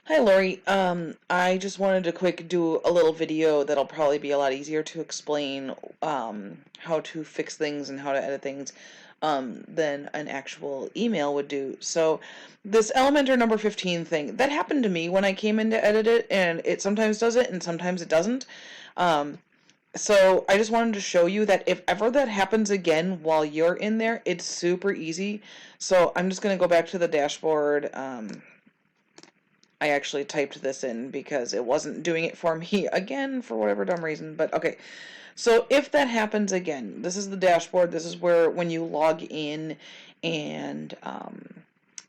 Hi Lori. I just wanted to quick do a little video that'll probably be a lot easier to explain how to fix things and how to edit things than an actual email would do. So this Elementor number 15 thing, that happened to me when I came in to edit it, and it sometimes does it and sometimes it doesn't. Um, so I just wanted to show you that if ever that happens again while you're in there, it's super easy. So I'm just going to go back to the dashboard. I actually typed this in because it wasn't doing it for me again for whatever dumb reason. But okay, so if that happens again, this is the dashboard. This is where when you log in and,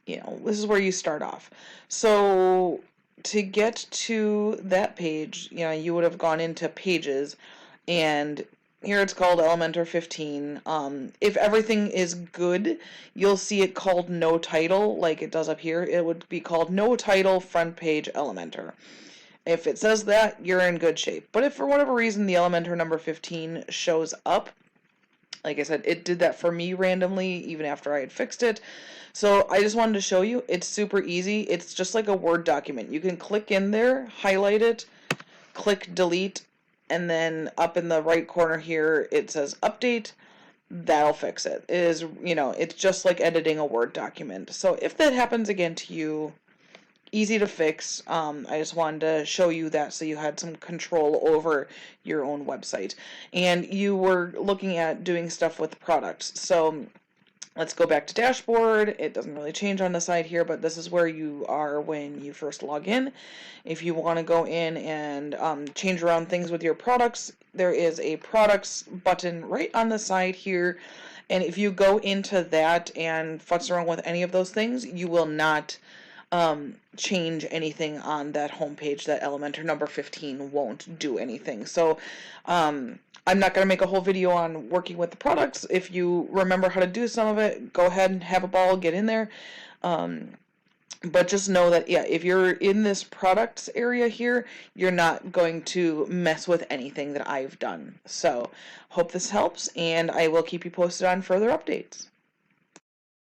this is where you start off. So to get to that page, you would have gone into pages, and here it's called Elementor 15. If everything is good, you'll see it called no title, like it does up here. It would be called no title front page Elementor. If it says that, you're in good shape. But if for whatever reason the Elementor number 15 shows up, like I said, it did that for me randomly even after I had fixed it. So I just wanted to show you, it's super easy. It's just like a Word document. You can click in there, highlight it, click delete, and then up in the right corner here it says update. That'll fix it. It is, it's just like editing a Word document. So if that happens again to you, easy to fix. I just wanted to show you that so you had some control over your own website. And you were looking at doing stuff with products. So let's go back to dashboard. It doesn't really change on the side here, but this is where you are when you first log in. If you want to go in and change around things with your products, there is a products button right on the side here. And if you go into that and futz around with any of those things, you will not change anything on that homepage. That Elementor number 15 won't do anything. So I'm not going to make a whole video on working with the products. If you remember how to do some of it, go ahead and have a ball, get in there. But just know that, yeah, if you're in this products area here, you're not going to mess with anything that I've done. So hope this helps, and I will keep you posted on further updates.